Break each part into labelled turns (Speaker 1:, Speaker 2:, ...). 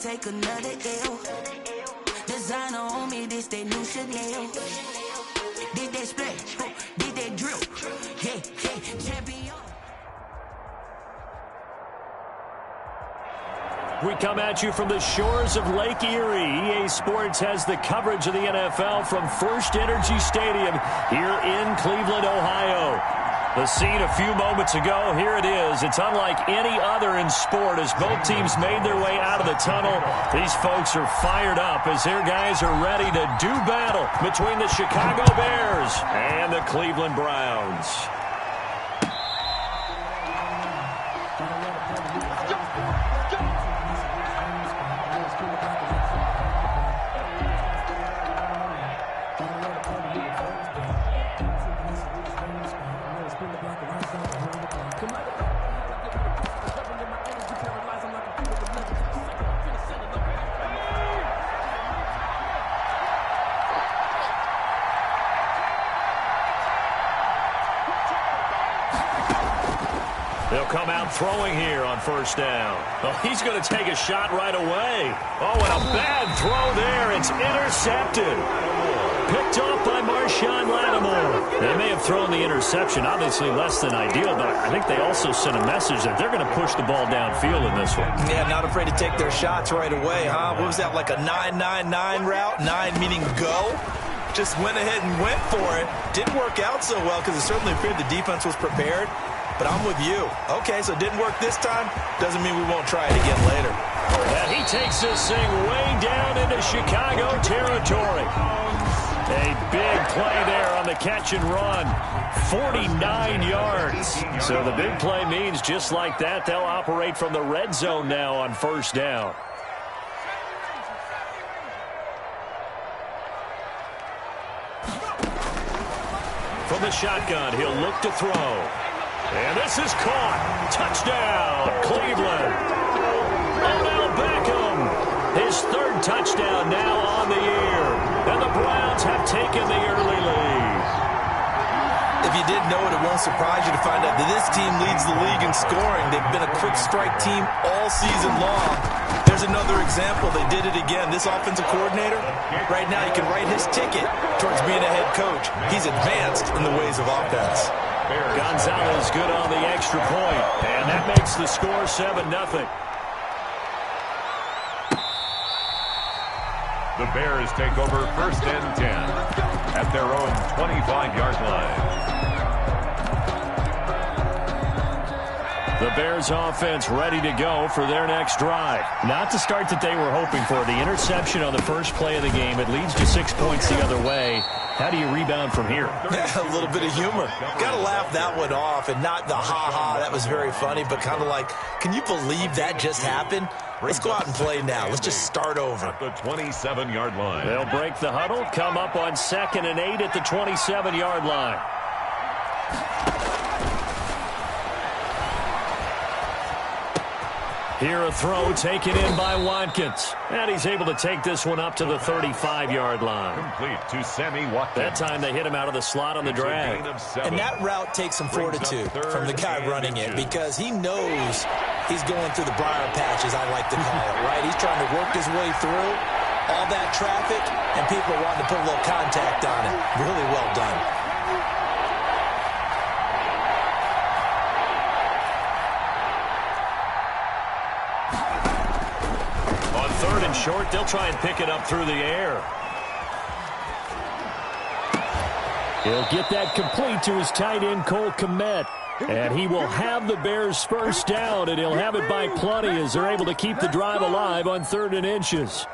Speaker 1: take another L. Designer on me, this they new Chanel. Did they splash? Did they drill? Yeah, yeah, champion.
Speaker 2: We come at you from the shores of Lake Erie. EA Sports has the coverage of the NFL from First Energy Stadium here in Cleveland, Ohio. The scene a few moments ago, here it is. It's unlike any other in sport as both teams made their way out of the tunnel. These folks are fired up as their guys are ready to do battle between the Chicago Bears and the Cleveland Browns. They'll come out throwing here on first down. Oh, he's going to take a shot right away. Oh, and a bad throw there. It's intercepted. Picked off by Marshawn Lattimore. They may have thrown the interception, obviously less than ideal, but I think they also sent a message that they're going to push the ball downfield in this one.
Speaker 3: Yeah, not afraid to take their shots right away, huh? What was that, like a 9-9-9 route? 9 meaning go? Just went ahead and went for it. Didn't work out so well because it certainly appeared the defense was prepared. But I'm with you. Okay, so it didn't work this time. Doesn't mean we won't try it again later.
Speaker 2: And he takes this thing way down into Chicago territory. A big play there on the catch and run. 49 yards. So the big play means just like that, they'll operate from the red zone now on first down. From the shotgun, he'll look to throw. And this is caught. Touchdown, Cleveland. Odell Beckham. His third touchdown now on the year. And the Browns have taken the early lead.
Speaker 3: If you didn't know it, it won't surprise you to find out that this team leads the league in scoring. They've been a quick strike team all season long. There's another example. They did it again. This offensive coordinator, right now, you can write his ticket towards being a head coach. He's advanced in the ways of offense.
Speaker 2: Gonzalez good on the extra point, and that makes the score 7-0.
Speaker 4: The Bears take over first and 10 at their own 25-yard line.
Speaker 2: The Bears offense ready to go for their next drive. Not the start that they were hoping for. The interception on the first play of the game. It leads to 6 points the other way. How do you rebound from here?
Speaker 3: Yeah, a little bit of humor. Got to laugh that one off, and not the ha-ha, that was very funny, but kind of like, can you believe that just happened? Let's go out and play now. Let's just start over.
Speaker 4: At the 27-yard line.
Speaker 2: They'll break the huddle, come up on 2nd and 8 at the 27-yard line. Here a throw taken in by Watkins. And he's able to take this one up to the 35-yard line.
Speaker 4: Complete to Sammy Watkins.
Speaker 2: That time they hit him out of the slot on the drag.
Speaker 3: And that route takes some fortitude from the guy running it because he knows he's going through the briar patch, as I like to call it, right? He's trying to work his way through all that traffic, and people are wanting to put a little contact on it. Really well done.
Speaker 2: Third and short, they'll try and pick it up through the air. He'll get that complete to his tight end, Cole Kmet. And he will have the Bears first down, and he'll have it by plenty as they're able to keep the drive alive on 3rd and inches.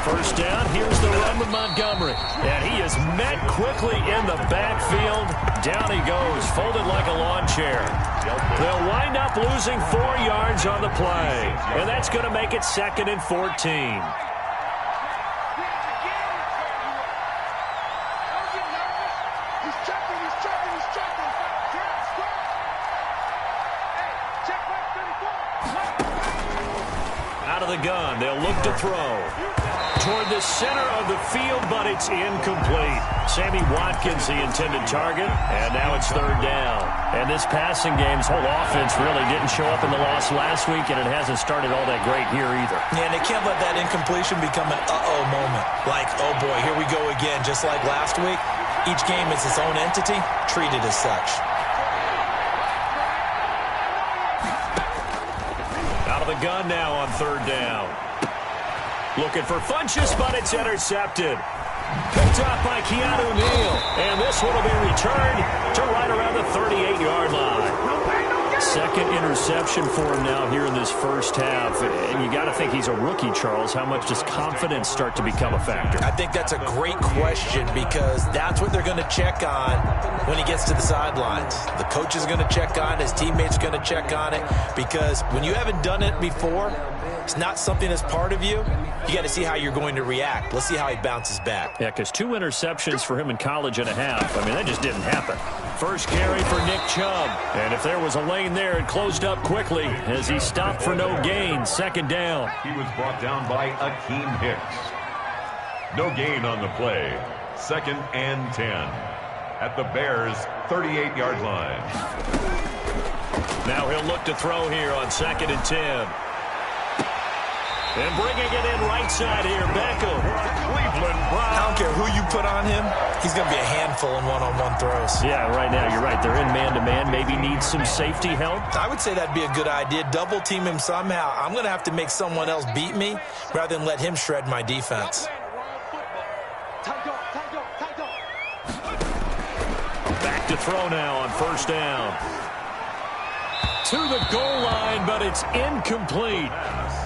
Speaker 2: First down, here's the run with Montgomery. And he is met quickly in the backfield. Down he goes, folded like a lawn chair. They'll wind up losing 4 yards on the play. And that's going to make it 2nd and 14. of the gun. They'll look to throw. Toward the center of the field, but it's incomplete. Sammy Watkins, the intended target, and now it's third down. And this passing game's whole offense really didn't show up in the loss last week, and it hasn't started all that great here either.
Speaker 3: Yeah, and they can't let that incompletion become an uh-oh moment. Like, oh boy, here we go again. Just like last week, each game is its own entity, treated as such.
Speaker 2: Out of the gun now on third down. Looking for Funchess, but it's intercepted. Picked up by Keanu Neal. And this one will be returned to right around the 38-yard line. Second interception for him now here in this first half. And you got to think he's a rookie, Charles. How much does confidence start to become a factor?
Speaker 3: I think that's a great question because that's what they're going to check on when he gets to the sidelines. The coach is going to check on it. His teammates are going to check on it because when you haven't done it before, it's not something that's part of you. You got to see how you're going to react. Let's see how he bounces back.
Speaker 2: Yeah, because 2 interceptions for him in college and a half. I mean, that just didn't happen. First carry for Nick Chubb. And if there was a lane there, it closed up quickly as he stopped for no gain. Second down.
Speaker 4: He was brought down by Akeem Hicks. No gain on the play. 2nd and 10. At the Bears' 38-yard line.
Speaker 2: Now he'll look to throw here on 2nd and 10. And bringing it in right side here, Beckham. Cleveland Browns.
Speaker 3: I don't care who you put on him. He's going to be a handful in one-on-one throws.
Speaker 2: Yeah, right now you're right. They're in man-to-man. Maybe needs some safety help.
Speaker 3: I would say that'd be a good idea. Double team him somehow. I'm going to have to make someone else beat me rather than let him shred my defense.
Speaker 2: Back to throw now on first down. To the goal line, but it's incomplete.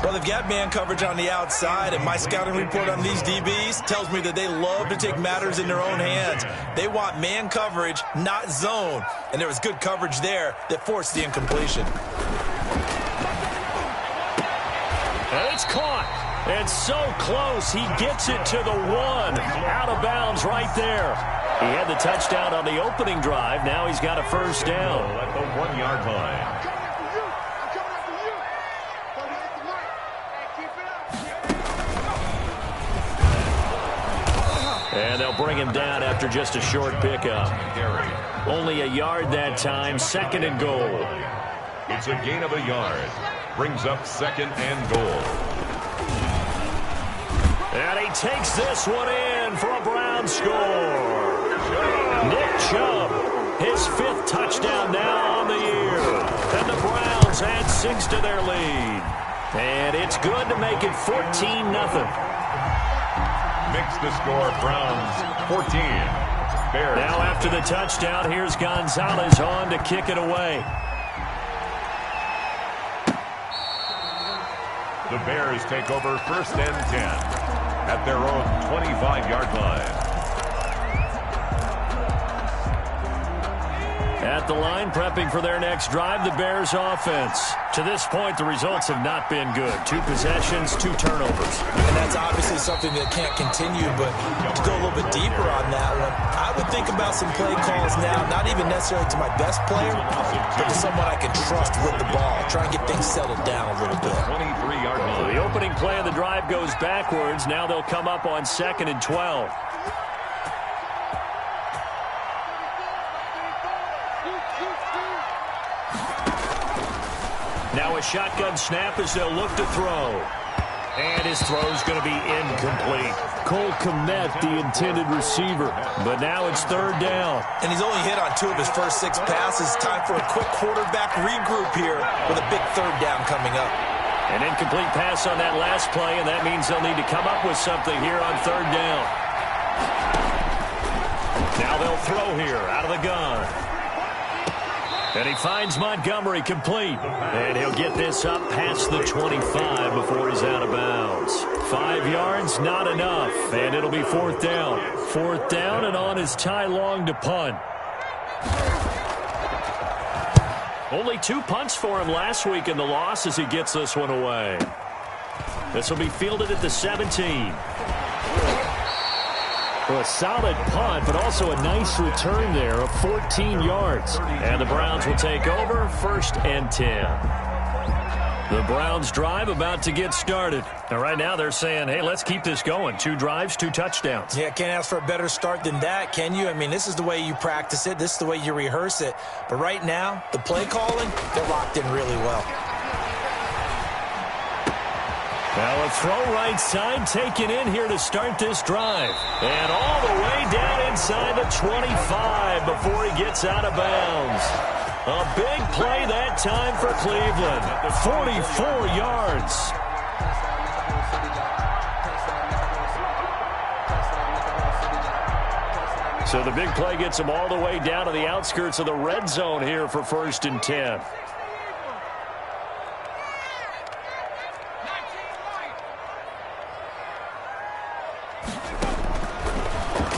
Speaker 3: Well, they've got man coverage on the outside, and my scouting report on these DBs tells me that they love to take matters in their own hands. They want man coverage, not zone. And there was good coverage there that forced the incompletion.
Speaker 2: And it's caught. And so close. He gets it to the 1. Out of bounds right there. He had the touchdown on the opening drive. Now he's got a first down.
Speaker 4: At the 1-yard line.
Speaker 2: And they'll bring him down after just a short pickup. Only a yard that time. 2nd and goal.
Speaker 4: It's a gain of a yard. Brings up 2nd and goal.
Speaker 2: And he takes this one in for a Brown score. Nick Chubb, his 5th touchdown now on the year. And the Browns add 6 to their lead. And it's good to make it 14-0.
Speaker 4: Makes the score Browns 14. Bears.
Speaker 2: Now after the touchdown, here's Gonzalez on to kick it away.
Speaker 4: The Bears take over 1st and 10 at their own 25-yard line.
Speaker 2: At the line, prepping for their next drive, the Bears offense. To this point, the results have not been good. 2 possessions, 2 turnovers.
Speaker 3: And that's obviously something that can't continue, but to go a little bit deeper on that one, I would think about some play calls now, not even necessarily to my best player, but to someone I can trust with the ball. Try and get things settled down a little bit.
Speaker 4: 23-yard line.
Speaker 2: So the opening play of the drive goes backwards. Now they'll come up on 2nd and 12. Now a shotgun snap as they'll look to throw. And his throw's going to be incomplete. Cole Kmet, the intended receiver. But now it's 3rd down.
Speaker 3: And he's only hit on 2 of his first 6 passes. Time for a quick quarterback regroup here with a big 3rd down coming up.
Speaker 2: An incomplete pass on that last play, and that means they'll need to come up with something here on 3rd down. Now they'll throw here out of the gun. And he finds Montgomery complete. And he'll get this up past the 25 before he's out of bounds. 5 yards, not enough. And it'll be 4th down. 4th down, and on is Ty Long to punt. Only 2 punts for him last week in the loss as he gets this one away. This will be fielded at the 17. Well, a solid punt, but also a nice return there of 14 yards. And the Browns will take over 1st and 10. The Browns drive about to get started. And right now they're saying, hey, let's keep this going. 2 drives, 2 touchdowns.
Speaker 5: Yeah, can't ask for a better start than that, can you? I mean, this is the way you practice it. This is the way you rehearse it. But right now, the play calling, they're locked in really well.
Speaker 2: Now a throw right side taken in here to start this drive. And all the way down inside the 25 before he gets out of bounds. A big play that time for Cleveland. 44 yards. So the big play gets him all the way down to the outskirts of the red zone here for 1st and 10.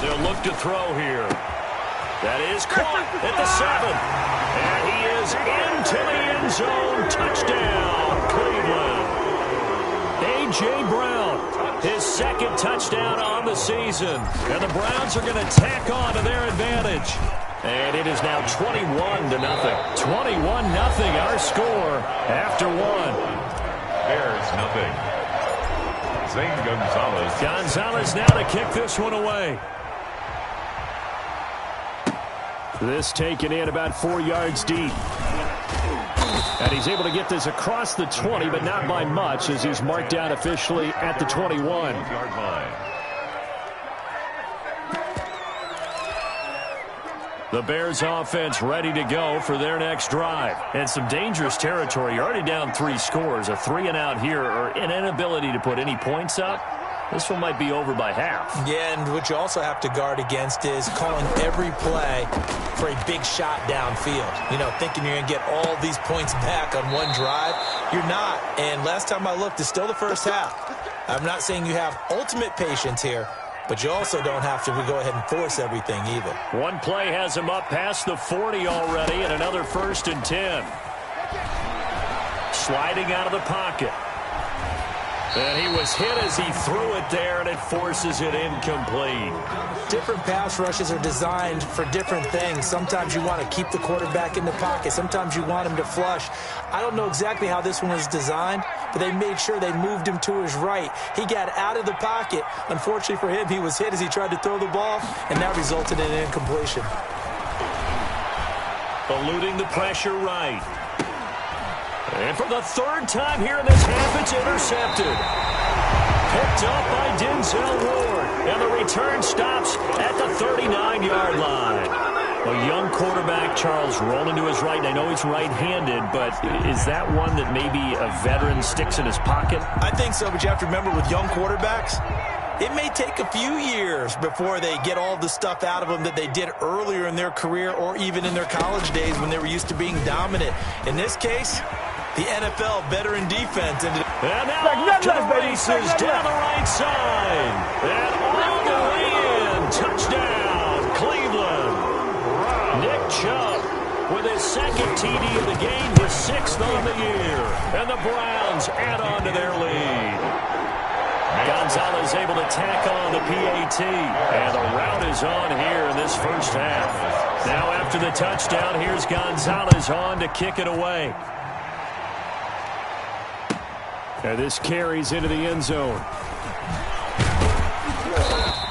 Speaker 2: They'll look to throw here. That is caught at the 7. And he is into the end zone. Touchdown, Cleveland. A.J. Brown, his 2nd touchdown on the season. And the Browns are going to tack on to their advantage. And it is now 21-0. 21-0 our score after 1.
Speaker 4: Bears nothing. Zane Gonzalez.
Speaker 2: Gonzalez now to kick this one away. This taken in about 4 yards deep. And he's able to get this across the 20, but not by much, as he's marked down officially at the 21-yard line. The Bears offense ready to go for their next drive. And some dangerous territory. You're already down 3 scores. A 3-and-out here, or an inability to put any points up. This one might be over by half.
Speaker 5: Yeah, and what you also have to guard against is calling every play for a big shot downfield. You know, thinking you're going to get all these points back on one drive. You're not. And last time I looked, it's still the first half. I'm not saying you have ultimate patience here, but you also don't have to go ahead and force everything either.
Speaker 2: One play has him up past the 40 already, and another 1st and 10. Sliding out of the pocket. And he was hit as he threw it there, and it forces it incomplete.
Speaker 5: Different pass rushes are designed for different things. Sometimes you want to keep the quarterback in the pocket. Sometimes you want him to flush. I don't know exactly how this one was designed, but they made sure they moved him to his right. He got out of the pocket. Unfortunately for him, he was hit as he tried to throw the ball, and that resulted in an incompletion.
Speaker 2: Eluding the pressure right. And for the 3rd time here in this half, it's intercepted. Picked up by Denzel Ward. And the return stops at the 39-yard line. A young quarterback, Charles, rolling to his right. And I know he's right-handed, but is that one that maybe a veteran sticks in his pocket?
Speaker 5: I think so, but you have to remember with young quarterbacks, it may take a few years before they get all the stuff out of them that they did earlier in their career or even in their college days when they were used to being dominant. In this case, the NFL veteran defense ended up.
Speaker 2: And now off to the races down the right side. And all the way in. Touchdown, Cleveland. Nick Chubb with his 2nd TD of the game, his 6th on the year. And the Browns add on to their lead. Gonzalez able to tack on the PAT. And the route is on here in this first half. Now after the touchdown, here's Gonzalez on to kick it away. And this carries into the end zone.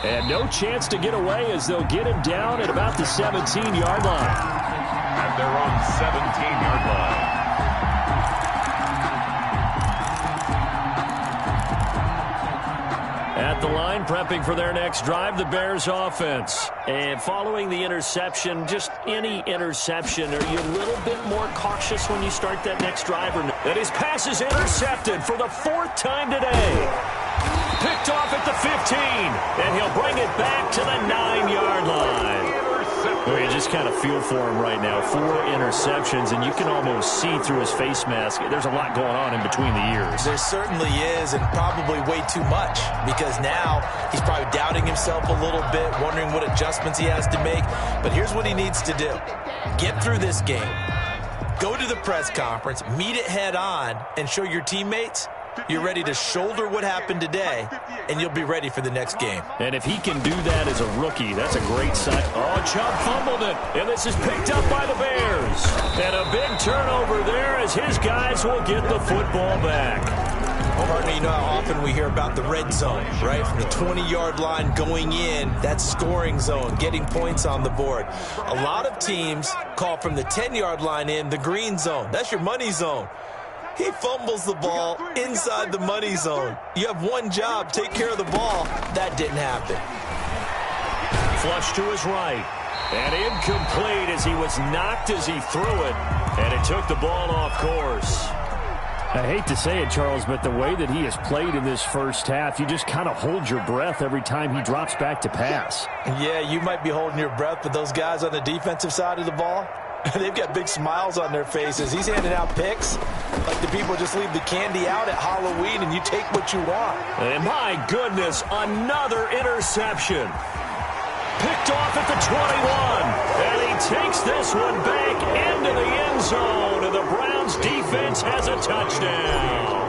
Speaker 2: And no chance to get away as they'll get him down at about the 17-yard line.
Speaker 4: At their own 17-yard line.
Speaker 2: At the line, prepping for their next drive, the Bears offense. And following the interception, just any interception, are you a little bit more cautious when you start that next drive? And his pass is intercepted for the 4th time today. Picked off at the 15, and he'll bring it back to the 9-yard line. Well, you just kind of feel for him right now. 4 interceptions, and you can almost see through his face mask. There's a lot going on in between the ears.
Speaker 5: There certainly is, and probably way too much, because now he's probably doubting himself a little bit, wondering what adjustments he has to make. But here's what he needs to do. Get through this game. Go to the press conference, meet it head on, and show your teammates you're ready to shoulder what happened today, and you'll be ready for the next game.
Speaker 2: And if he can do that as a rookie, that's a great sign. Oh, Chubb fumbled it, and this is picked up by the Bears. And a big turnover there as his guys will get the football back.
Speaker 5: Pardon me, you know how often we hear about the red zone, right? From the 20-yard line going in, that scoring zone, getting points on the board. A lot of teams call from the 10-yard line in the green zone. That's your money zone. He fumbles the ball inside the money zone. You have one job, take care of the ball. That didn't happen.
Speaker 2: Flush to his right. And incomplete as he was knocked as he threw it. And it took the ball off course.
Speaker 6: I hate to say it, Charles, but the way that he has played in this first half, you just kind of hold your breath every time he drops back to pass.
Speaker 5: Yeah, you might be holding your breath, but those guys on the defensive side of the ball, they've got big smiles on their faces. He's handing out picks like the people just leave the candy out at Halloween and you take what you want.
Speaker 2: And my goodness, another interception. Picked off at the 21. And he takes this one back into the end zone. And the Browns defense has a touchdown.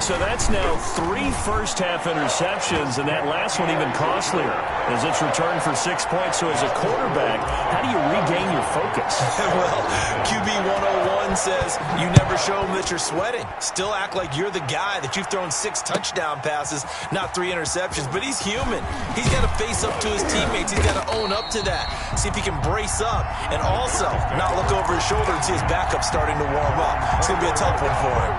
Speaker 2: So that's now 3 first-half interceptions, and that last one even costlier as it's returned for 6 points. So as a quarterback, how do you regain your focus?
Speaker 5: Well, QB 101 says you never show them that you're sweating. Still act like you're the guy, that you've thrown 6 touchdown passes, not 3 interceptions. But he's human. He's got to face up to his teammates. He's got to own up to that. See if he can brace up and also not look over his shoulder and see his backup starting to warm up. It's going to be a tough one for him.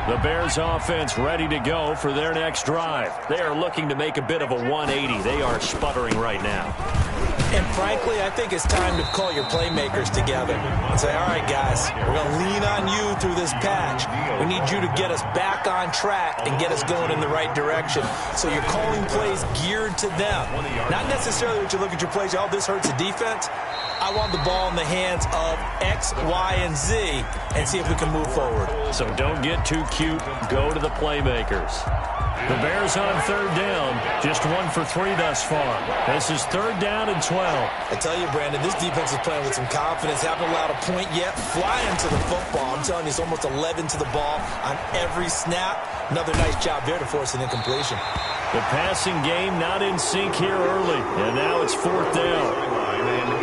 Speaker 2: The Bears offense ready to go for their next drive. They are looking to make a bit of a 180. They are sputtering right now.
Speaker 5: And frankly, I think it's time to call your playmakers together and say, all right, guys, we're going to lean on you through this patch. We need you to get us back on track and get us going in the right direction. So you're calling plays geared to them. Not necessarily what you look at your plays, oh, this hurts the defense. I want the ball in the hands of X, Y, and Z and see if we can move forward.
Speaker 2: So don't get too cute. Go to the playmakers. The Bears on 3rd down. Just 1 for 3 thus far. This is 3rd down and 12.
Speaker 5: I tell you, Brandon, this defense is playing with some confidence. Haven't allowed a point yet. Flying to the football. I'm telling you, it's almost 11 to the ball on every snap. Another nice job there to force an incompletion.
Speaker 2: The passing game not in sync here early. And now it's 4th down.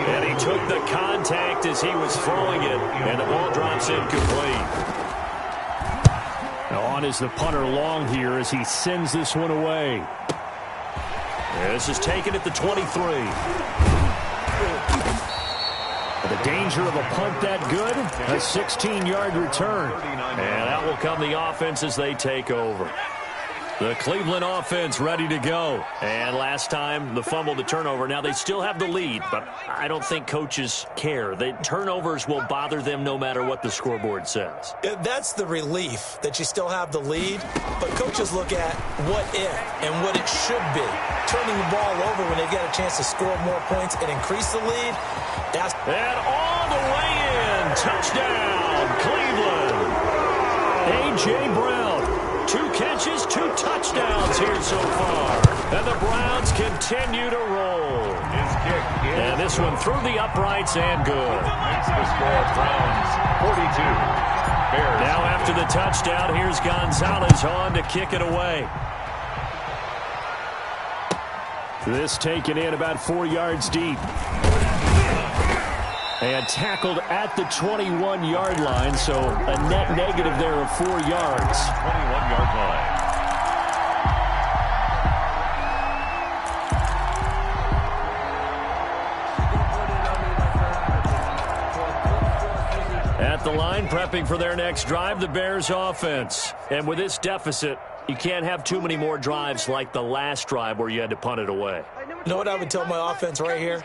Speaker 2: And he took the contact as he was throwing it. And the ball drops incomplete.
Speaker 6: On is the punter long here as he sends this one away.
Speaker 2: This is taken at the 23.
Speaker 6: The danger of a punt that good, a 16-yard return.
Speaker 2: And out will come the offense as they take over. The Cleveland offense ready to go. And last time, the fumble, the turnover. Now, they still have the lead, but I don't think coaches care. The turnovers will bother them no matter what the scoreboard says.
Speaker 5: That's the relief, that you still have the lead. But coaches look at what if and what it should be. Turning the ball over when they get a chance to score more points and increase the lead.
Speaker 2: And all the way in. Touchdown, Cleveland. A.J. Brown. 2 catches, 2 touchdowns here so far. And the Browns continue to roll.
Speaker 4: His kick is
Speaker 2: and this one through the uprights and good.
Speaker 4: Makes the score Browns 42. Bears.
Speaker 2: Now after the touchdown, here's Gonzalez on to kick it away.
Speaker 6: This taken in about 4 yards deep. And tackled at the 21-yard line, so a net negative there of 4 yards.
Speaker 4: 21-yard line.
Speaker 2: At the line, prepping for their next drive, the Bears offense. And with this deficit, you can't have too many more drives like the last drive where you had to punt it away.
Speaker 5: You know what I would tell my offense right here?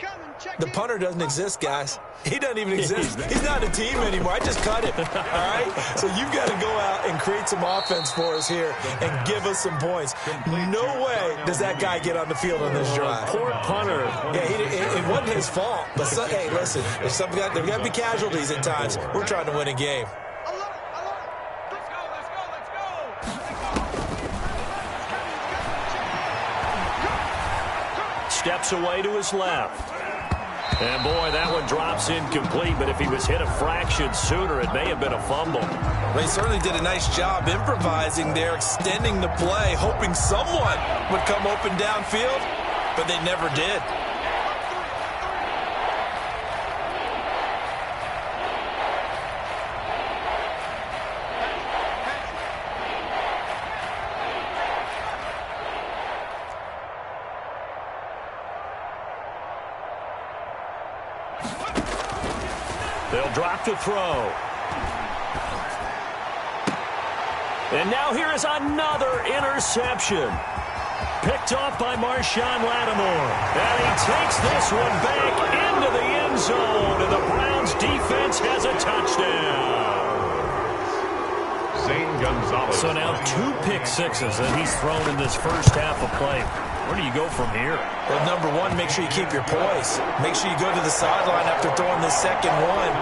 Speaker 5: The punter doesn't exist, guys. He doesn't even exist. He's not a team anymore. I just cut it, all right? So you've got to go out and create some offense for us here and give us some points. No way does that guy get on the field on this drive.
Speaker 2: Poor punter.
Speaker 5: Yeah, it wasn't his fault. But, hey, listen, there's got to be casualties at times. We're trying to win a game.
Speaker 2: Steps away to his left. And, boy, that one drops incomplete. But if he was hit a fraction sooner, it may have been a fumble.
Speaker 5: They certainly did a nice job improvising there, extending the play, hoping someone would come open downfield. but they never did.
Speaker 2: They'll drop to throw. And now here is another interception. Picked off by Marshawn Lattimore. And he takes this one back into the end zone. And the Browns defense has a touchdown.
Speaker 4: Zane Gonzalez.
Speaker 2: So now 2 pick sixes that he's thrown in this first half of play. Where do you go from here?
Speaker 5: Well, number one, make sure you keep your poise. Make sure you go to the sideline after throwing this second one,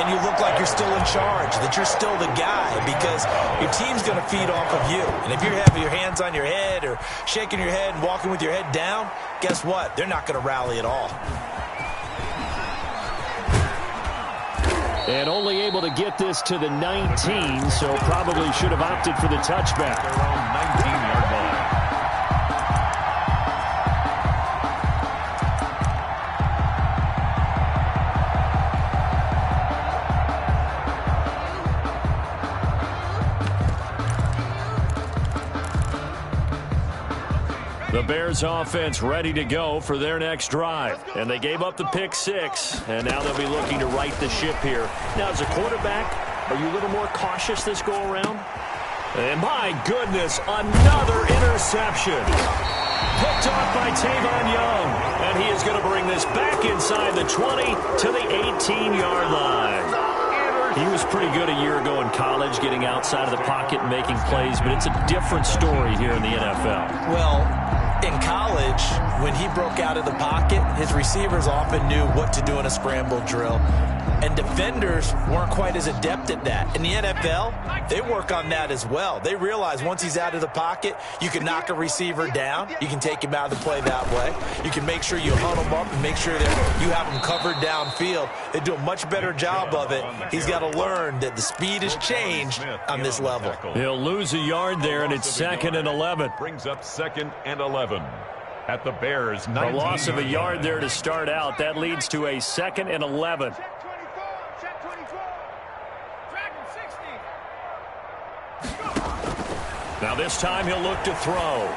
Speaker 5: and you look like you're still in charge, that you're still the guy, because your team's going to feed off of you. And if you're having your hands on your head or shaking your head and walking with your head down, guess what? They're not going to rally at all.
Speaker 6: And only able to get this to the 19, so probably should have opted for the touchback.
Speaker 4: Their own 19-yard line.
Speaker 2: The Bears offense ready to go for their next drive. And they gave up the pick 6, and now they'll be looking to right the ship here. Now, as a quarterback, are you a little more cautious this go-around? And my goodness, another interception. Picked off by Tavon Young. And he is going to bring this back inside the 20 to the 18-yard line. He was pretty good a year ago in college, getting outside of the pocket and making plays, but it's a different story here in the NFL.
Speaker 5: Well, in college, when he broke out of the pocket, his receivers often knew what to do in a scramble drill. And defenders weren't quite as adept at that. In the NFL, they work on that as well. They realize once he's out of the pocket, you can knock a receiver down. You can take him out of the play that way. You can make sure you hunt him up and make sure that you have him covered downfield. They do a much better job of it. He's got to learn that the speed has changed on this level.
Speaker 2: He'll lose a yard there, and it's 2nd and 11.
Speaker 4: Brings up 2nd and 11 at the Bears' 19.
Speaker 2: A loss of a yard there to start out. That leads to a 2nd and 11. Now this time he'll look to throw.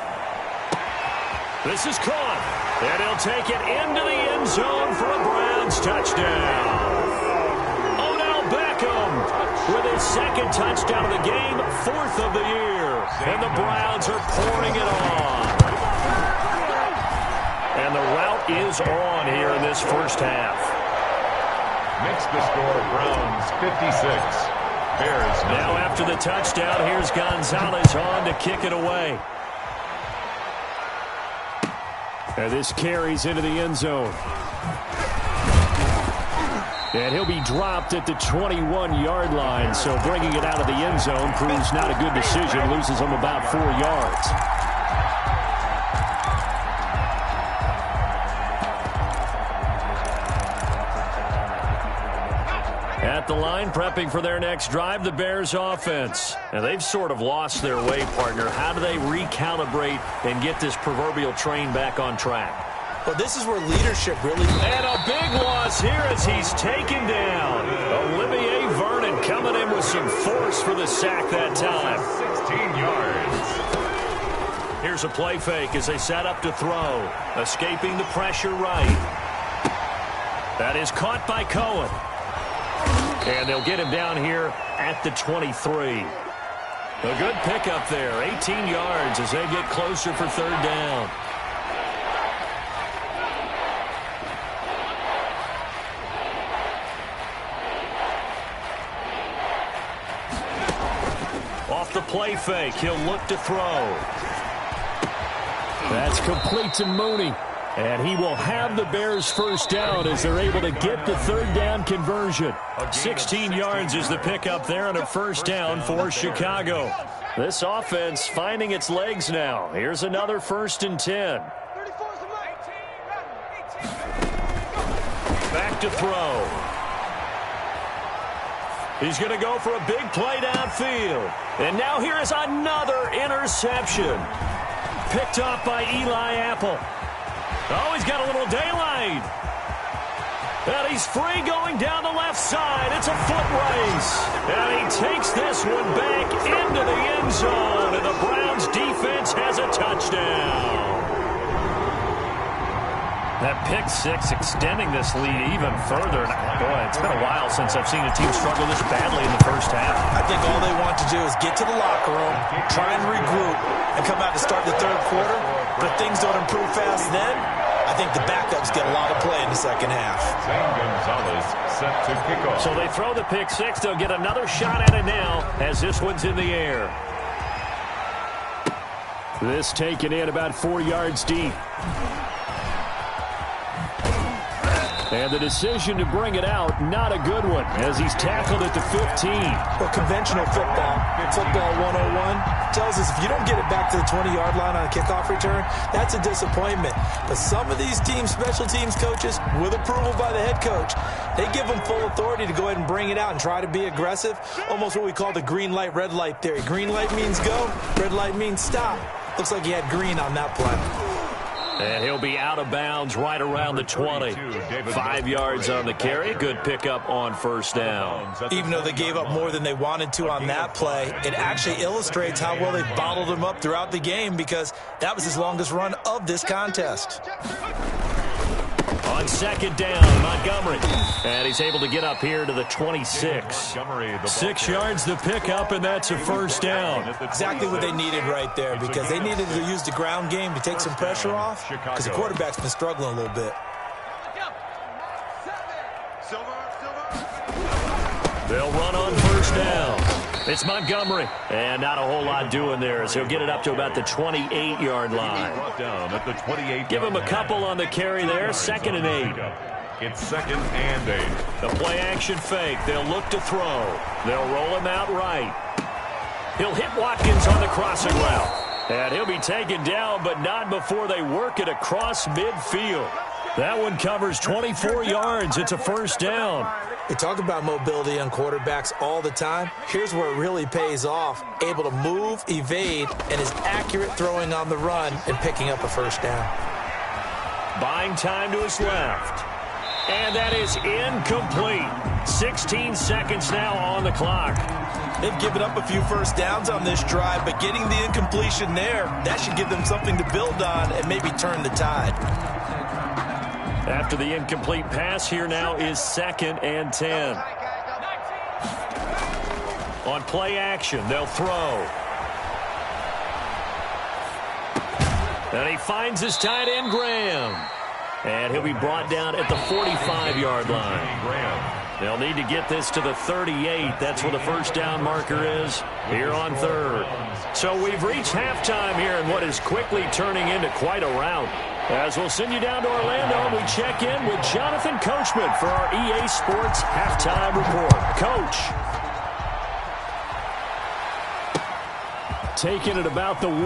Speaker 2: This is caught. And he'll take it into the end zone for a Browns touchdown. Odell Beckham with his 2nd touchdown of the game, 4th of the year. And the Browns are pouring it on. And the route is on here in this first half.
Speaker 4: Makes the score Browns 56. Bears
Speaker 2: now after the touchdown, here's Gonzalez on to kick it away. And this carries into the end zone. And he'll be dropped at the 21-yard line, so bringing it out of the end zone proves not a good decision. Loses him about 4 yards. At the line, prepping for their next drive, the Bears offense. Now, they've sort of lost their way, partner. How do they recalibrate and get this proverbial train back on track?
Speaker 5: Well, this is where leadership really...
Speaker 2: And a big loss here as he's taken down. Olivier Vernon coming in with some force for the sack that time.
Speaker 4: 16 yards.
Speaker 2: Here's a play fake as they set up to throw. Escaping the pressure right. That is caught by Cohen. And they'll get him down here at the 23. A good pickup there, 18 yards as they get closer for 3rd down. Off the play fake, he'll look to throw. That's complete to Mooney. And he will have the Bears' first down as they're able to get the 3rd down conversion. 16 yards is the pickup there on a first down for Chicago. This offense finding its legs now. Here's another 1st and 10. Back to throw. He's going to go for a big play downfield. And now here is another interception. Picked off by Eli Apple. Oh, he's got a little daylight. And he's free going down the left side. It's a foot race. And he takes this one back into the end zone. And the Browns defense has a touchdown. That pick six extending this lead even further. Boy, it's been a while since I've seen a team struggle this badly in the first half.
Speaker 5: I think all they want to do is get to the locker room, try and regroup, and come out to start the third quarter. But if things don't improve fast then, I think the backups get a lot of play in the second half.
Speaker 4: Zane Gonzalez set to kick off.
Speaker 2: So they throw the pick six. They'll get another shot at it now as this one's in the air. This taken in about 4 yards deep. And the decision to bring it out, not a good one, as he's tackled at the 15.
Speaker 5: Well, conventional football 101, tells us if you don't get it back to the 20-yard line on a kickoff return, that's a disappointment. But some of these special teams coaches, with approval by the head coach, they give them full authority to go ahead and bring it out and try to be aggressive, almost what we call the green light, red light theory. Green light means go, red light means stop. Looks like he had green on that play.
Speaker 2: And he'll be out of bounds right around the 20. 5 yards on the carry. Good pickup on first down.
Speaker 5: Even though they gave up more than they wanted to on that play, it actually illustrates how well they bottled him up throughout the game, because that was his longest run of this contest.
Speaker 2: On second down, Montgomery. And he's able to get up here to the 26. 6 yards the pickup, and that's a first down.
Speaker 5: Exactly what they needed right there, because they needed to use the ground game to take some pressure off, because the quarterback's been struggling a little bit.
Speaker 2: They'll run on first down. It's Montgomery. And not a whole lot doing there, as he'll get it up to about the 28-yard line. Give him a couple on the carry there. 2nd and 8.
Speaker 4: It's 2nd and 8.
Speaker 2: The play action fake. They'll look to throw. They'll roll him out right. He'll hit Watkins on the crossing route. And he'll be taken down, but not before they work it across midfield. That one covers 24 yards. It's a first down.
Speaker 5: We talk about mobility on quarterbacks all the time. Here's where it really pays off. Able to move, evade, and is accurate throwing on the run and picking up a first down.
Speaker 2: Buying time to his left. And that is incomplete. 16 seconds now on the clock.
Speaker 5: They've given up a few first downs on this drive, but getting the incompletion there, that should give them something to build on and maybe turn the tide.
Speaker 2: After the incomplete pass, here now is 2nd and 10. On play action, they'll throw. And he finds his tight end, Graham. And he'll be brought down at the 45-yard line. They'll need to get this to the 38. That's where the first down marker is here on 3rd. So we've reached halftime here in what is quickly turning into quite a rout. As we'll send you down to Orlando, and we check in with Jonathan Coachman for our EA Sports Halftime Report. Coach. Taking it about the 1.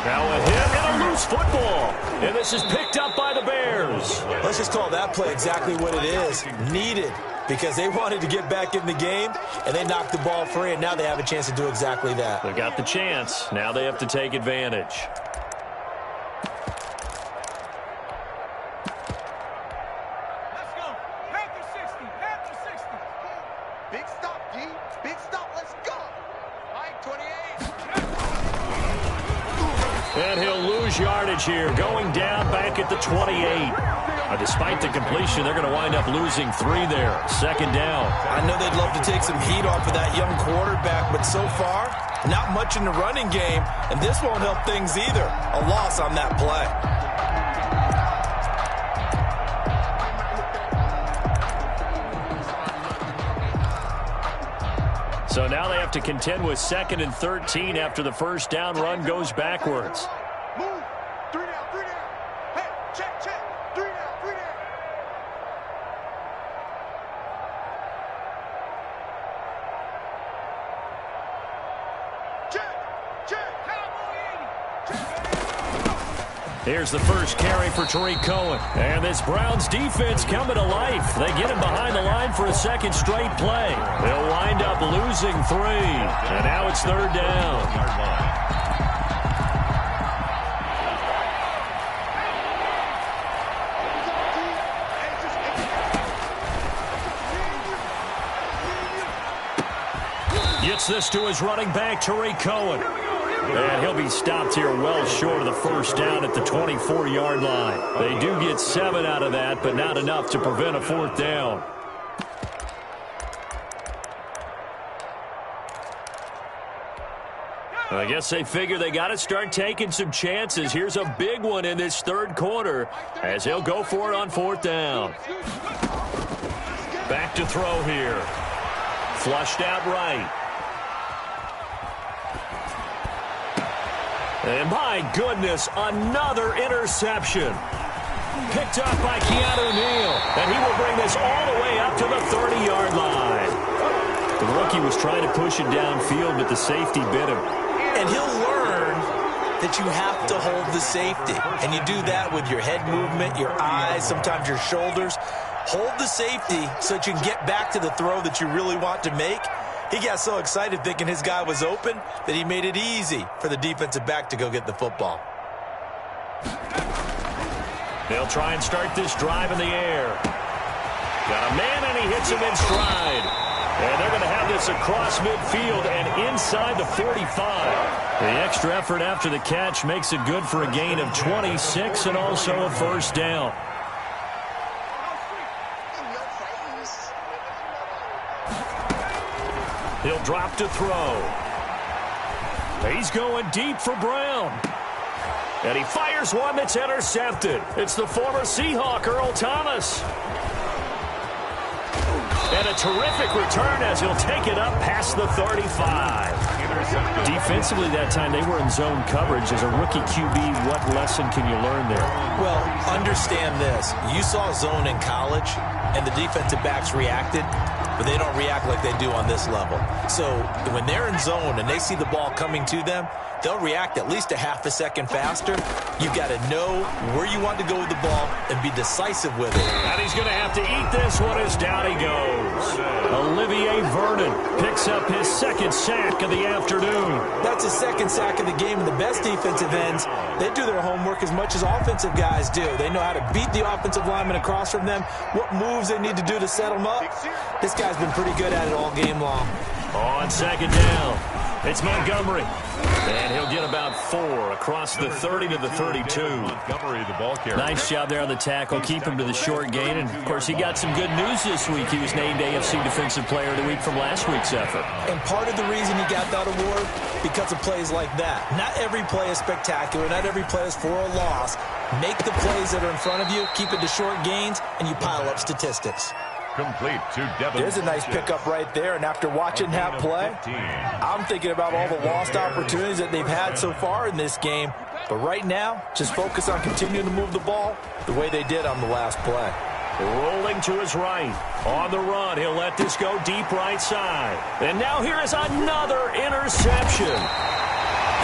Speaker 2: Now a hit and a loose football. And this is picked up by the Bears.
Speaker 5: Let's just call that play exactly what it is. Needed. Because they wanted to get back in the game, and they knocked the ball free, and now they have a chance to do exactly that.
Speaker 2: They got the chance. Now they have to take advantage. And he'll lose yardage here, going down back at the 28. Despite the completion, they're going to wind up losing 3 there. 2nd down.
Speaker 5: I know they'd love to take some heat off of that young quarterback, but so far, not much in the running game, and this won't help things either. A loss on that play.
Speaker 2: So now they have to contend with 2nd and 13 after the first down run goes backwards.
Speaker 7: Move. 3 down, 3 down. Hey, check. 3 down, 3 down.
Speaker 2: Here's the first carry for Tariq Cohen. And this Browns defense coming to life. They get him behind the line for a second straight play. They'll wind up losing 3. And now it's 3rd down. Gets this to his running back, Tariq Cohen. And he'll be stopped here well short of the first down at the 24-yard line. They do get 7 out of that, but not enough to prevent a fourth down. I guess they figure they got to start taking some chances. Here's a big one in this third quarter as he'll go for it on fourth down. Back to throw here. Flushed out right. And my goodness, another interception. Picked up by Keanu Neal. And he will bring this all the way up to the 30-yard line. The rookie was trying to push it downfield, but the safety bit him.
Speaker 5: And he'll learn that you have to hold the safety. And you do that with your head movement, your eyes, sometimes your shoulders. Hold the safety so that you can get back to the throw that you really want to make. He got so excited thinking his guy was open that he made it easy for the defensive back to go get the football.
Speaker 2: They'll try and start this drive in the air. Got a man, and he hits him in stride. And they're going to have this across midfield and inside the 45. The extra effort after the catch makes it good for a gain of 26 and also a first down. He'll drop to throw. He's going deep for Brown. And he fires one that's intercepted. It's the former Seahawk, Earl Thomas. And a terrific return as he'll take it up past the 35. Defensively that time, they were in zone coverage. As a rookie QB, what lesson can you learn there?
Speaker 5: Well, understand this. You saw zone in college, and the defensive backs reacted, but they don't react like they do on this level. So when they're in zone and they see the ball coming to them, they'll react at least a half a second faster. You've got to know where you want to go with the ball and be decisive with it.
Speaker 2: And he's going to have to eat this one as down he goes. Olivier Vernon picks up his second sack of the afternoon.
Speaker 5: That's his second sack of the game, and the best defensive ends, they do their homework as much as offensive guys do. They know how to beat the offensive lineman across from them, what moves they need to do to set them up. This guy's been pretty good at it all game long.
Speaker 2: On second down, it's Montgomery. And he'll get about 4 across the 30 to the 32.
Speaker 4: Montgomery, the ball carrier.
Speaker 2: Nice job there on the tackle. Keep him to the short gain. And, of course, he got some good news this week. He was named AFC Defensive Player of the Week from last week's effort.
Speaker 5: And part of the reason he got that award, because of plays like that. Not every play is spectacular. Not every play is for a loss. Make the plays that are in front of you, keep it to short gains, and you pile up statistics.
Speaker 4: Complete to Devin.
Speaker 5: There's a nice pickup right there, and after watching that play, I'm thinking about all the lost opportunities that they've had so far in this game. But right now, just focus on continuing to move the ball the way they did on the last play.
Speaker 2: Rolling to his right. On the run, he'll let this go deep right side. And now here is another interception.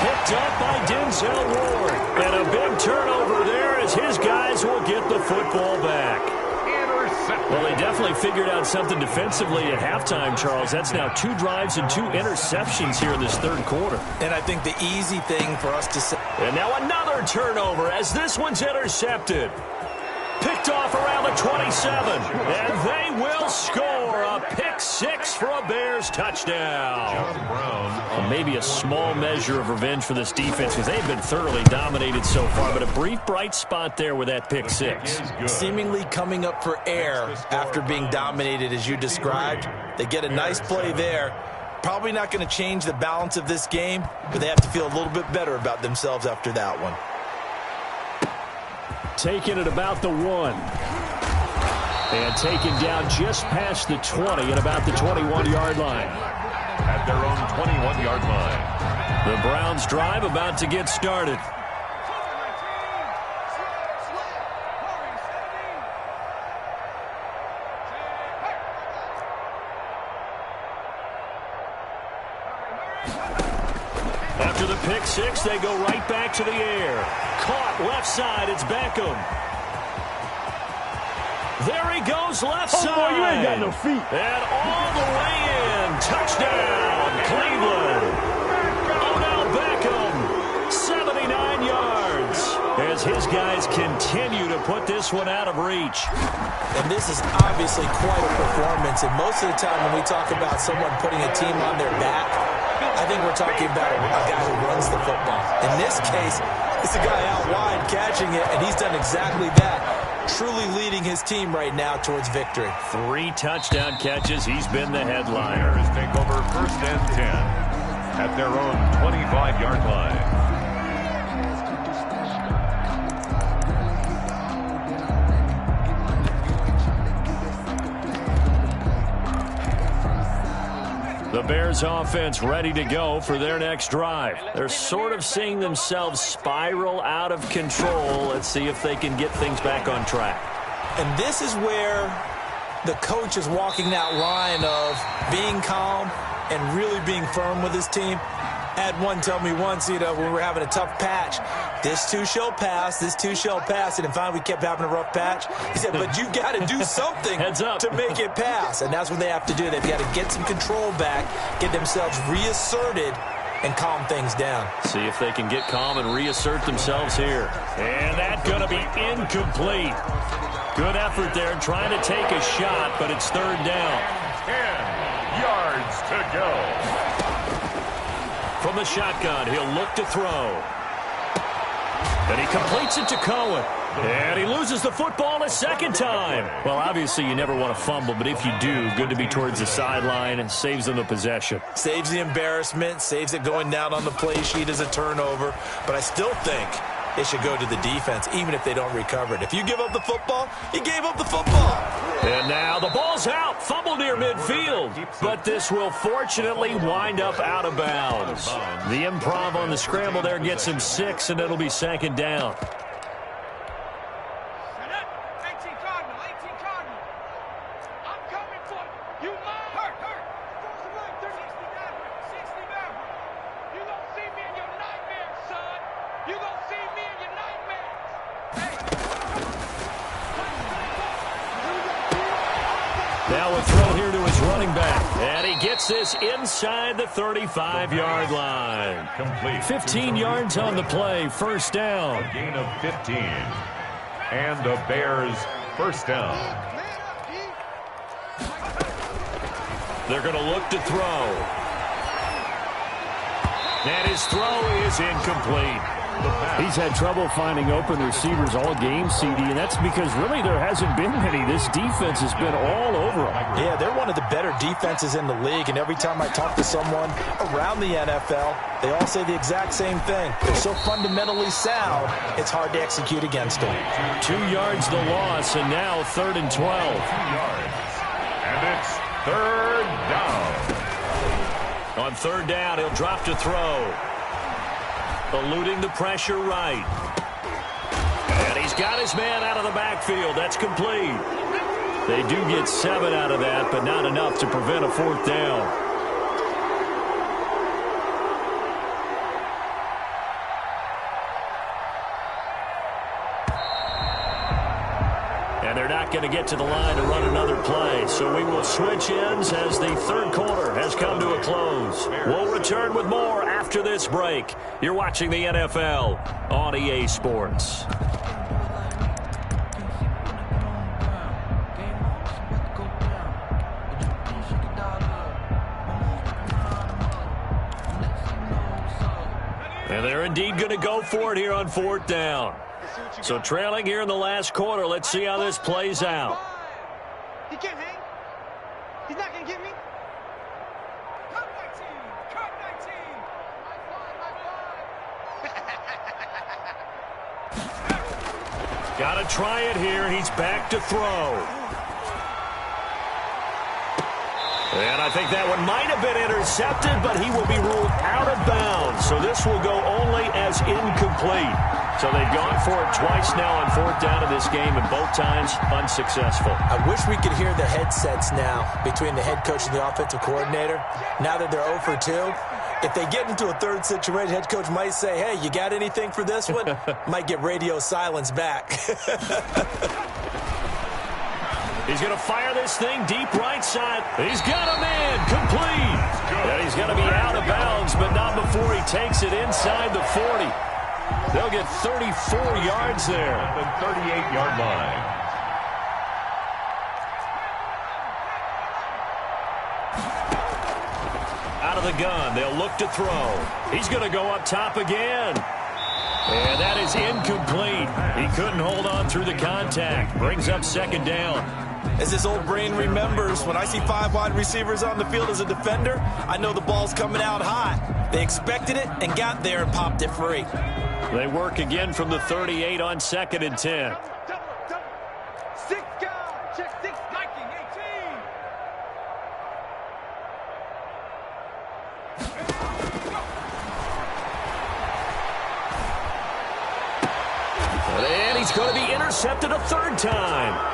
Speaker 2: Picked up by Denzel Ward. And a big turnover there as his guys will get the football back. Well, they definitely figured out something defensively at halftime, Charles. That's now 2 drives and 2 interceptions here in this third quarter.
Speaker 5: And I think the easy thing for us to say...
Speaker 2: And now another turnover as this one's intercepted. Picked off around the 27. And they will score a pick 6 for a Bears touchdown. Well, maybe a small measure of revenge for this defense because they've been thoroughly dominated so far. But a brief bright spot there with that pick 6.
Speaker 5: Seemingly coming up for air after being dominated as you described. They get a nice play there. Probably not going to change the balance of this game, but they have to feel a little bit better about themselves after that one.
Speaker 2: Taken at about the 1. And taken down just past the 20 at about the 21-yard line.
Speaker 4: At their own 21-yard line.
Speaker 2: The Browns drive about to get started. After the pick 6, they go right back to the air. Caught left side, it's Beckham. There he goes left side.
Speaker 6: Oh, boy, you ain't got no feet.
Speaker 2: And all the way in. Touchdown, Cleveland. Odell Beckham, 79 yards. As his guys continue to put this one out of reach.
Speaker 5: And this is obviously quite a performance. And most of the time when we talk about someone putting a team on their back, I think we're talking about a guy who runs the football. In this case, it's a guy out wide catching it, and he's done exactly that. Truly leading his team right now towards victory.
Speaker 2: 3 touchdown catches. He's been the headliner.
Speaker 4: Take over 1st and 10 at their own 25-yard line.
Speaker 2: The Bears offense ready to go for their next drive. They're sort of seeing themselves spiral out of control. Let's see if they can get things back on track.
Speaker 5: And this is where the coach is walking that line of being calm and really being firm with his team. I had one tell me once, when we were having a tough patch, this too shall pass, this too shall pass. And finally we kept having a rough patch. He said, but you got to do something to make it pass. And that's what they have to do. They've got to get some control back, get themselves reasserted, and calm things down.
Speaker 2: See if they can get calm and reassert themselves here. And that's going to be incomplete. Good effort there trying to take a shot, but it's 3rd down.
Speaker 4: 10 yards to go.
Speaker 2: From the shotgun, he'll look to throw. And he completes it to Cohen. And he loses the football a 2nd time. Well, obviously you never want to fumble, but if you do, good to be towards the sideline and saves them the possession.
Speaker 5: Saves the embarrassment, saves it going down on the play sheet as a turnover. But I still think it should go to the defense, even if they don't recover it. If you give up the football, you gave up the football.
Speaker 2: And now the ball's out. Fumble near midfield. But this will fortunately wind up out of bounds. The improv on the scramble there gets him 6, and it'll be 2nd down. Now a throw here to his running back. And he gets this inside the 35-yard line.
Speaker 4: Complete.
Speaker 2: 15 yards on the play. 1st down.
Speaker 4: A gain of 15. And the Bears 1st down.
Speaker 2: They're going to look to throw. And his throw is incomplete.
Speaker 6: He's had trouble finding open receivers all game, CD, and that's because really there hasn't been many. This defense has been all over him.
Speaker 5: Yeah, they're one of the better defenses in the league, and every time I talk to someone around the NFL, they all say the exact same thing. They're so fundamentally sound, it's hard to execute against them.
Speaker 2: 2 yards the loss, and now 3rd and 12.
Speaker 4: 2 yards. And it's 3rd down.
Speaker 2: On 3rd down, he'll drop to throw. Eluding the pressure right. And he's got his man out of the backfield. That's complete. They do get 7 out of that, but not enough to prevent a 4th down. And they're not going to get to the line to run another play. So we will switch ends as the 3rd quarter has come to a close. We'll return with more after this break. You're watching the NFL on EA Sports. And they're indeed going to go for it here on 4th down. So trailing here in the last quarter, let's see how this plays out.
Speaker 7: He can't hang. He's not going to get me. Cut 19. Cut 19.
Speaker 2: Got to try it here. He's back to throw. And I think that one might have been intercepted, but he will be ruled out of bounds. So this will go only as incomplete. So they've gone for it twice now on 4th down in this game, and both times unsuccessful.
Speaker 5: I wish we could hear the headsets now between the head coach and the offensive coordinator. Now that they're 0 for 2, if they get into a 3rd situation, head coach might say, hey, you got anything for this one? Might get radio silence back.
Speaker 2: He's going to fire this thing deep right side. He's got him in. Complete. And he's going to be out of bounds, but not before he takes it inside the 40. They'll get 34 yards there.
Speaker 4: At the 38-yard line.
Speaker 2: Out of the gun, they'll look to throw. He's going to go up top again. And that is incomplete. He couldn't hold on through the contact. Brings up second down.
Speaker 5: As his old brain remembers, when I see 5 wide receivers on the field as a defender, I know the ball's coming out high. They expected it and got there and popped it free.
Speaker 2: They work again from the 38 on 2nd and 10.
Speaker 7: Six guys. Check 6. Viking 18.
Speaker 2: And he's going to be intercepted a third time.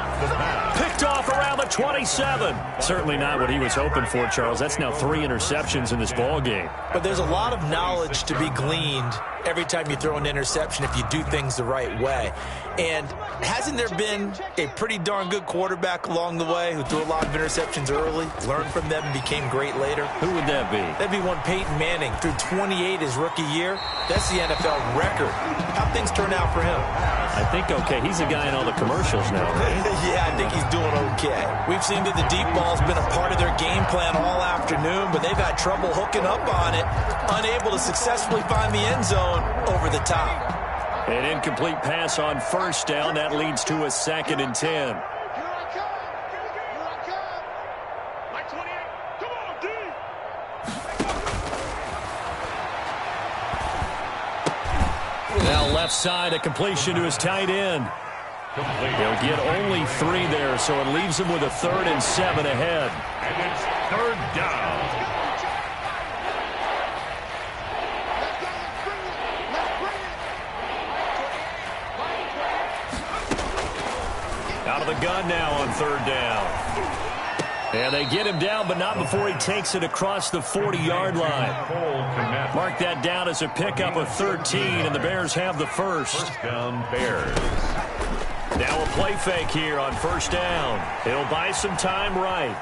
Speaker 2: Picked off around the 27. Certainly not what he was hoping for, Charles. That's now 3 interceptions in this ball game.
Speaker 5: But there's a lot of knowledge to be gleaned every time you throw an interception if you do things the right way. And hasn't there been a pretty darn good quarterback along the way who threw a lot of interceptions early, learned from them, and became great later?
Speaker 2: Who would that be?
Speaker 5: That'd be one Peyton Manning. Threw 28 his rookie year. That's the NFL record. How'd things turn out for him?
Speaker 2: I think okay. He's a guy in all the commercials now, right?
Speaker 5: Yeah, I think he's doing okay. We've seen that the deep ball's been a part of their game plan all afternoon, but they've had trouble hooking up on it, unable to successfully find the end zone over the top.
Speaker 2: An incomplete pass on first down. That leads to a 2nd and 10.
Speaker 7: Here I come. Here I come. My 28. Come on, D.
Speaker 2: Now left side, a completion to his tight end. They'll get only 3 there, so it leaves him with a 3rd and 7 ahead.
Speaker 4: And it's 3rd down.
Speaker 2: Out of the gun now on 3rd down. And they get him down, but not before he takes it across the 40-yard line. Mark that down as a pickup of 13, and the Bears have the first.
Speaker 4: First down, Bears.
Speaker 2: Now a play fake here on 1st down. It'll buy some time right.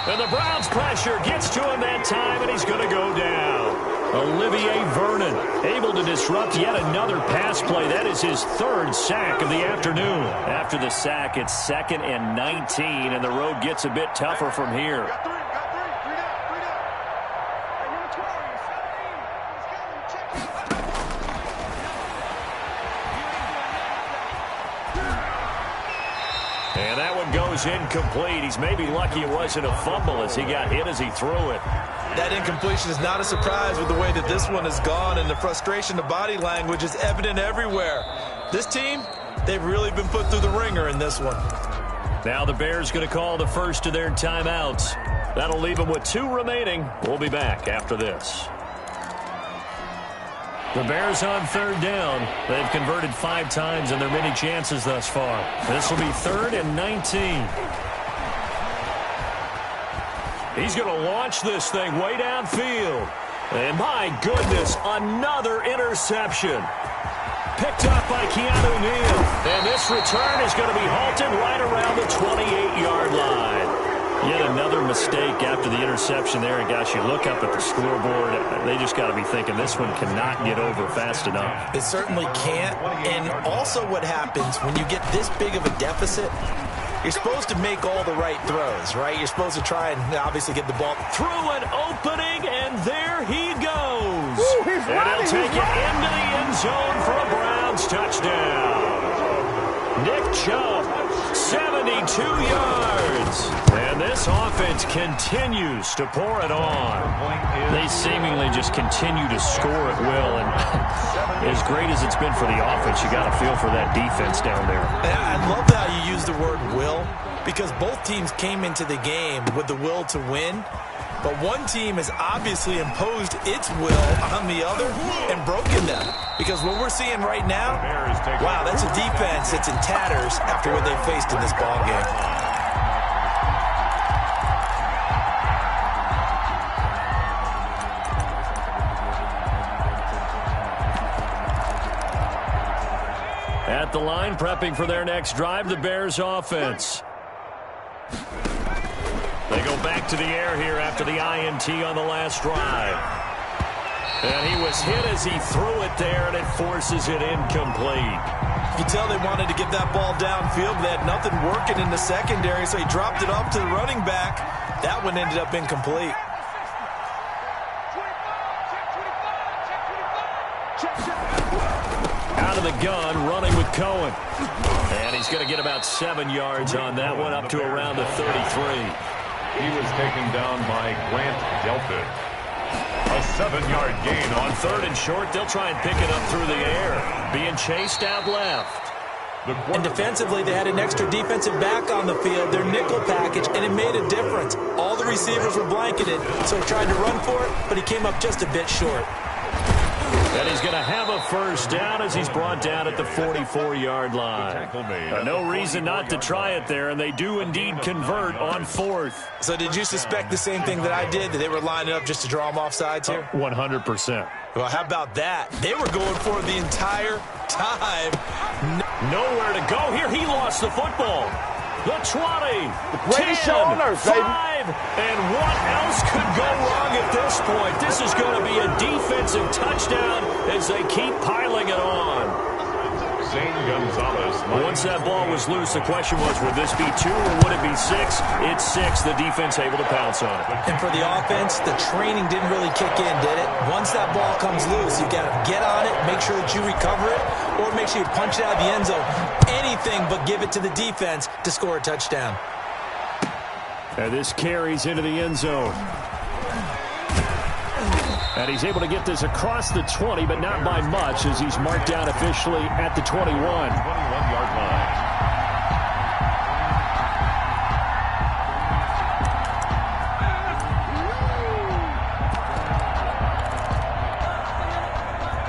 Speaker 2: And the Browns' pressure gets to him that time, and he's going to go down. Olivier Vernon able to disrupt yet another pass play. That is his 3rd sack of the afternoon. After the sack, it's 2nd and 19, and the road gets a bit tougher from here.
Speaker 7: Got 3. Three down. Hey, number 12. 17. Let's go. Check it.
Speaker 2: And that one goes incomplete. He's maybe lucky it wasn't a fumble as he got hit as he threw it.
Speaker 5: That incompletion is not a surprise with the way that this one has gone, and the frustration, the body language is evident everywhere. This team, they've really been put through the ringer in this one.
Speaker 2: Now the Bears going to call the first of their timeouts. That'll leave them with 2 remaining. We'll be back after this. The Bears on 3rd down. They've converted 5 times in their many chances thus far. This will be 3rd and 19. He's going to launch this thing way downfield. And my goodness, another interception. Picked up by Keanu Neal. And this return is going to be halted right around the 28-yard line. Yet another mistake after the interception there. And gosh, you look up at the scoreboard, they just got to be thinking this one cannot get over fast enough.
Speaker 5: It certainly can't. And also what happens when you get this big of a deficit, you're supposed to make all the right throws, right? You're supposed to try and obviously get the ball
Speaker 2: through an opening, and there he goes. Ooh, and he'll take it into the end zone for a Browns touchdown. Nick Chubb, 72 yards. And this offense continues to pour it on. They seemingly just continue to score at will. And as great as it's been for the offense, you got to feel for that defense down there.
Speaker 5: I love how you use the word will, because both teams came into the game with the will to win. But one team has obviously imposed its will on the other and broken them. Because what we're seeing right now, wow, that's a defense that's in tatters after what they faced in this ball game.
Speaker 2: At the line, prepping for their next drive, the Bears offense. They go back to the air here after the INT on the last drive. And he was hit as he threw it there, and it forces it incomplete.
Speaker 3: You can tell they wanted to get that ball downfield, but they had nothing working in the secondary, so he dropped it off to the running back. That one ended up incomplete.
Speaker 2: Out of the gun, running with Cohen. And he's going to get about 7 yards on that one, up to around the 33.
Speaker 4: He was taken down by Grant Delpit. A 7-yard gain on
Speaker 2: 3rd and short. They'll try and pick it up through the air. Being chased out left.
Speaker 5: And defensively, they had an extra defensive back on the field, their nickel package, and it made a difference. All the receivers were blanketed, so he tried to run for it, but he came up just a bit short.
Speaker 2: And he's going to have a first down as he's brought down at the 44-yard line. No reason not to try it there, and they do indeed convert on 4th.
Speaker 5: So did you suspect the same thing that I did, that they were lining up just to draw them off sides here?
Speaker 6: 100%.
Speaker 5: Well, how about that? They were going for it the entire time.
Speaker 2: Nowhere to go here. He lost the football. The 20,
Speaker 8: Great
Speaker 2: 10,
Speaker 8: shoulders,
Speaker 2: 5,
Speaker 8: baby.
Speaker 2: and what else could go wrong at this point? This is going to be a defensive touchdown as they keep piling it on.
Speaker 4: Zane Gonzalez.
Speaker 2: Once that ball was loose, the question was, would this be 2 or would it be 6? It's 6. The defense able to pounce on it.
Speaker 5: And for the offense, the training didn't really kick in, did it? Once that ball comes loose, you got to get on it, make sure that you recover it, or make sure you punch it out of the end zone. Anything but give it to the defense to score a touchdown.
Speaker 6: And this carries into the end zone. And he's able to get this across the 20, but not by much, as he's marked down officially at the 21.
Speaker 4: 21-yard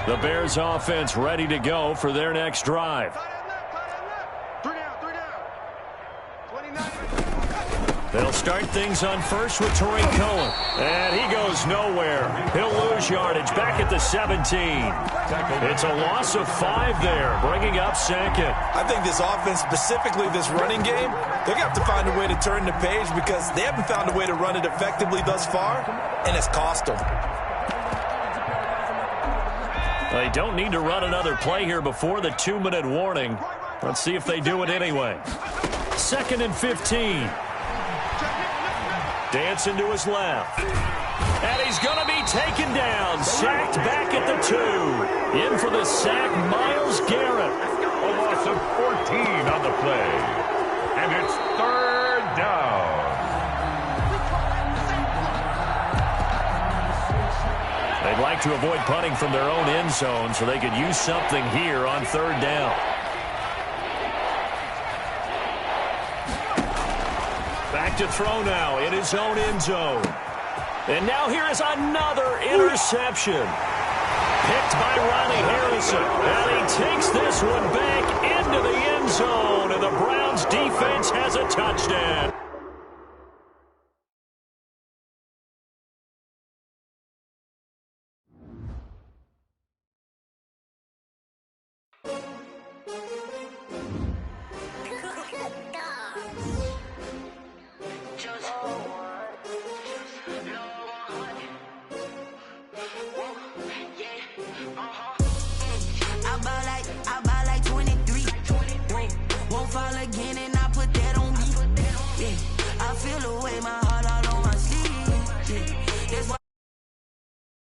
Speaker 4: line.
Speaker 2: The Bears offense ready to go for their next drive.
Speaker 7: 3 down. 29.
Speaker 2: They'll start things on first with Tariq Cohen. And he goes nowhere. He'll lose yardage back at the 17. It's a loss of 5 there, bringing up 2nd.
Speaker 5: I think this offense, specifically this running game, they're going to have to find a way to turn the page because they haven't found a way to run it effectively thus far, and it's cost them.
Speaker 2: They don't need to run another play here before the 2-minute warning. Let's see if they do it anyway. 2nd and 15. Dancing to his left. And he's going to be taken down. Sacked back at the 2. In for the sack, Myles Garrett.
Speaker 4: A loss of 14 on the play. And it's 3rd down.
Speaker 2: They'd like to avoid punting from their own end zone so they could use something here on 3rd down. Back to throw now in his own end zone. And now here is another interception. Picked by Ronnie Harrison. And he takes this one back into the end zone. And the Browns defense has a touchdown.
Speaker 1: I ball like 23. Won't fall again and